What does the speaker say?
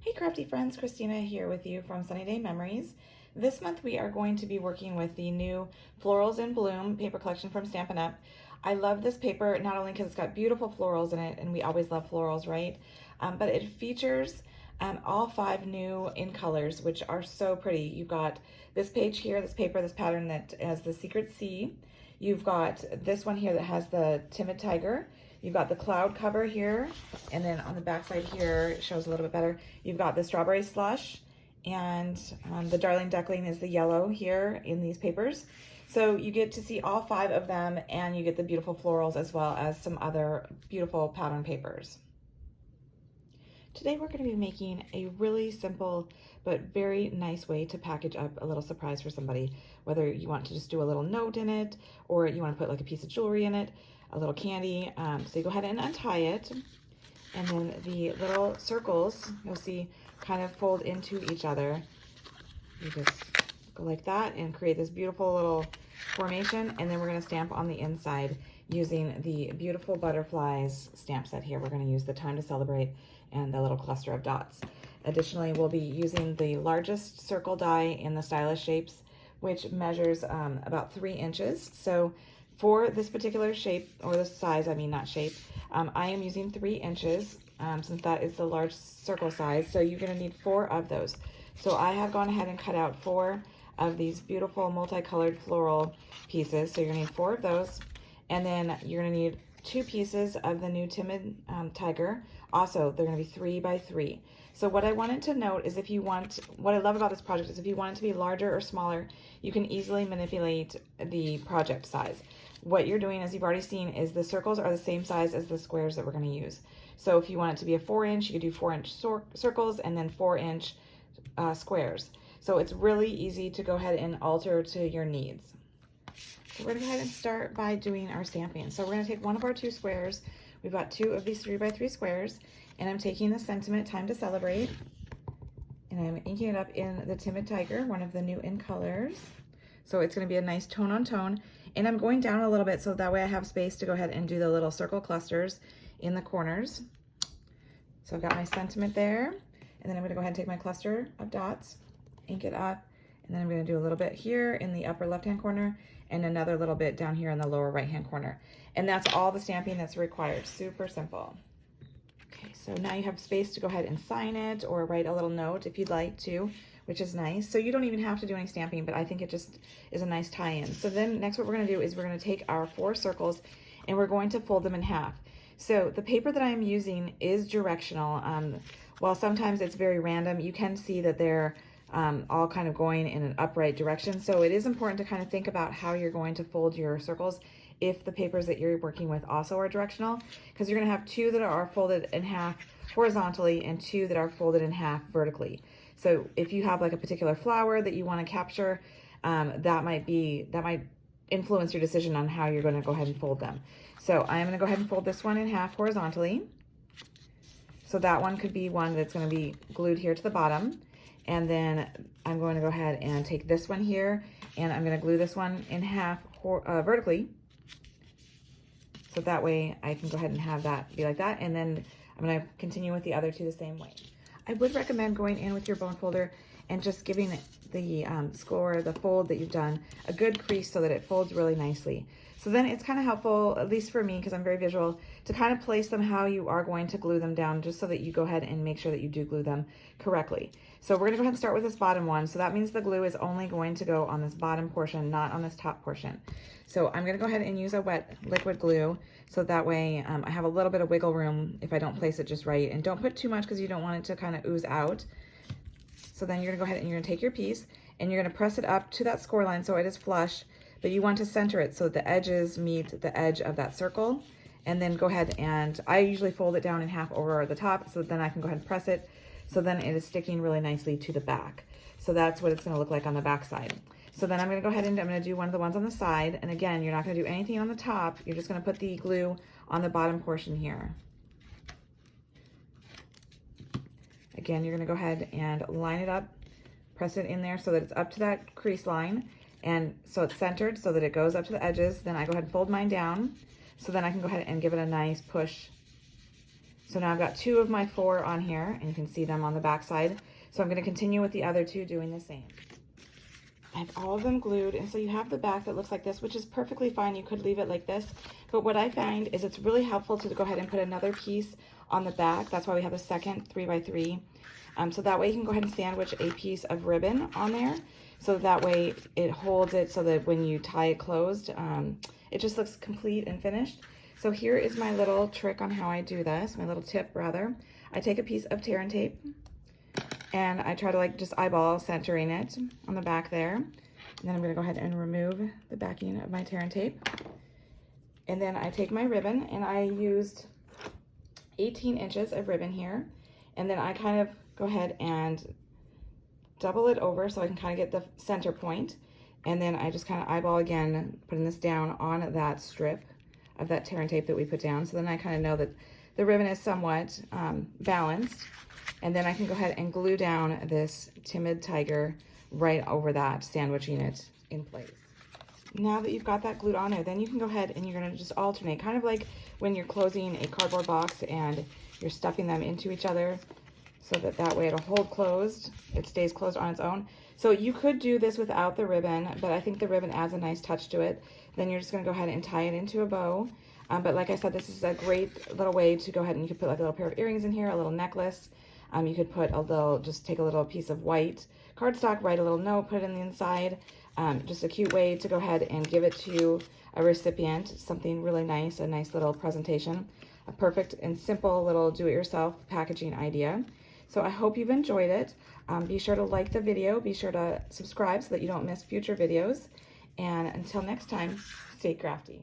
Hey crafty friends, Christina here with you from Sunny Day Memories. This month we are going to be working with the new Florals in Bloom paper collection from Stampin' Up. I love this paper not only because it's got beautiful florals in it, and we always love florals, right? But it features all 5 new in colors, which are so pretty. You've got this page here, this paper, this pattern that has the Secret Sea. You've got this one here that has the Timid Tiger. You've got the cloud cover here, and then on the back side here, it shows a little bit better. You've got the strawberry slush, and the darling duckling is the yellow here in these papers. So you get to see all 5 of them, and you get the beautiful florals as well as some other beautiful pattern papers. Today we're going to be making a really simple but very nice way to package up a little surprise for somebody, whether you want to just do a little note in it, or you want to put like a piece of jewelry in it, a little candy. So you go ahead and untie it, and then the little circles you'll see kind of fold into each other. You just go like that and create this beautiful little formation, and then we're going to stamp on the inside using the beautiful butterflies stamp set here. We're going to use the Time to Celebrate and the little cluster of dots. Additionally, we'll be using the largest circle die in the stylish shapes, which measures about 3 inches. So for this particular shape, or this size, I mean not shape, I am using 3 inches since that is the large circle size. So you're going to need 4 of those. So I have gone ahead and cut out 4 of these beautiful multicolored floral pieces. So you're going to need 4 of those. And then you're going to need 2 pieces of the new Timid Tiger. Also, they're going to be 3 by 3. So what I wanted to note is what I love about this project is if you want it to be larger or smaller, you can easily manipulate the project size. What you're doing, as you've already seen, is the circles are the same size as the squares that we're going to use. So if you want it to be a 4-inch, you could do 4-inch circles and then 4-inch squares. So it's really easy to go ahead and alter to your needs. So we're going to go ahead and start by doing our stamping. So we're going to take one of our 2 squares. We've got 2 of these 3 by 3 squares, and I'm taking the sentiment Time to Celebrate, and I'm inking it up in the Timid Tiger, one of the new in colors. So it's going to be a nice tone on tone, and I'm going down a little bit so that way I have space to go ahead and do the little circle clusters in the corners. So I've got my sentiment there, and then I'm going to go ahead and take my cluster of dots, ink it up, and then I'm going to do a little bit here in the upper left hand corner and another little bit down here in the lower right hand corner. And that's all the stamping that's required. Super simple. Okay, so now you have space to go ahead and sign it or write a little note if you'd like to, which is nice. So you don't even have to do any stamping, but I think it just is a nice tie-in. So then next what we're going to do is we're going to take our 4 circles and we're going to fold them in half. So the paper that I'm using is directional. While sometimes it's very random, you can see that they're all kind of going in an upright direction. So it is important to kind of think about how you're going to fold your circles if the papers that you're working with also are directional, because you're going to have 2 that are folded in half horizontally and 2 that are folded in half vertically. So if you have like a particular flower that you want to capture, that might influence your decision on how you're going to go ahead and fold them. So I'm going to go ahead and fold this one in half horizontally. So that one could be one that's going to be glued here to the bottom. And then I'm going to go ahead and take this one here, and I'm going to glue this one in half vertically. So that way I can go ahead and have that be like that. And then I'm going to continue with the other 2 the same way. I would recommend going in with your bone folder and just giving the score, the fold that you've done, a good crease so that it folds really nicely. So then it's kind of helpful, at least for me, because I'm very visual, to kind of place them how you are going to glue them down, just so that you go ahead and make sure that you do glue them correctly. So we're going to go ahead and start with this bottom one. So that means the glue is only going to go on this bottom portion, not on this top portion. So I'm going to go ahead and use a wet liquid glue, so that way I have a little bit of wiggle room if I don't place it just right. And don't put too much because you don't want it to kind of ooze out. So then you're going to go ahead and you're going to take your piece and you're going to press it up to that score line so it is flush, but you want to center it so that the edges meet the edge of that circle. And then go ahead and I usually fold it down in half over the top, so then I can go ahead and press it. So then it is sticking really nicely to the back. So that's what it's going to look like on the back side. So then I'm going to go ahead and I'm going to do one of the ones on the side. And again, you're not going to do anything on the top. You're just going to put the glue on the bottom portion here. Again, you're going to go ahead and line it up, press it in there so that it's up to that crease line. And so it's centered so that it goes up to the edges. Then I go ahead and fold mine down. So then I can go ahead and give it a nice push So now I've got 2 of my 4 on here, and you can see them on the back side. So I'm going to continue with the other 2 doing the same. I have all of them glued, and so you have the back that looks like this, which is perfectly fine. You could leave it like this, but what I find is it's really helpful to go ahead and put another piece on the back. That's why we have a second 3x3. So that way you can go ahead and sandwich a piece of ribbon on there. So that way it holds it so that when you tie it closed, it just looks complete and finished. So here is my little trick on how I do this, my little tip rather. I take a piece of tear and tape, and I try to like just eyeball centering it on the back there. And then I'm gonna go ahead and remove the backing of my tear and tape. And then I take my ribbon, and I used 18 inches of ribbon here. And then I kind of go ahead and double it over so I can kind of get the center point. And then I just kind of eyeball again, putting this down on that strip of that tear and tape that we put down. So then I kind of know that the ribbon is somewhat balanced. And then I can go ahead and glue down this Timid Tiger right over that, sandwiching it in place. Now that you've got that glued on there, then you can go ahead and you're gonna just alternate, kind of like when you're closing a cardboard box and you're stuffing them into each other so that way it'll hold closed. It stays closed on its own. So you could do this without the ribbon, but I think the ribbon adds a nice touch to it. Then you're just gonna go ahead and tie it into a bow. But like I said, this is a great little way to go ahead and you could put like a little pair of earrings in here, a little necklace. You could put just take a little piece of white cardstock, write a little note, put it in the inside. Just a cute way to go ahead and give it to a recipient, something really nice, a nice little presentation, a perfect and simple little do-it-yourself packaging idea. So I hope you've enjoyed it. Be sure to like the video, be sure to subscribe so that you don't miss future videos. And until next time, stay crafty.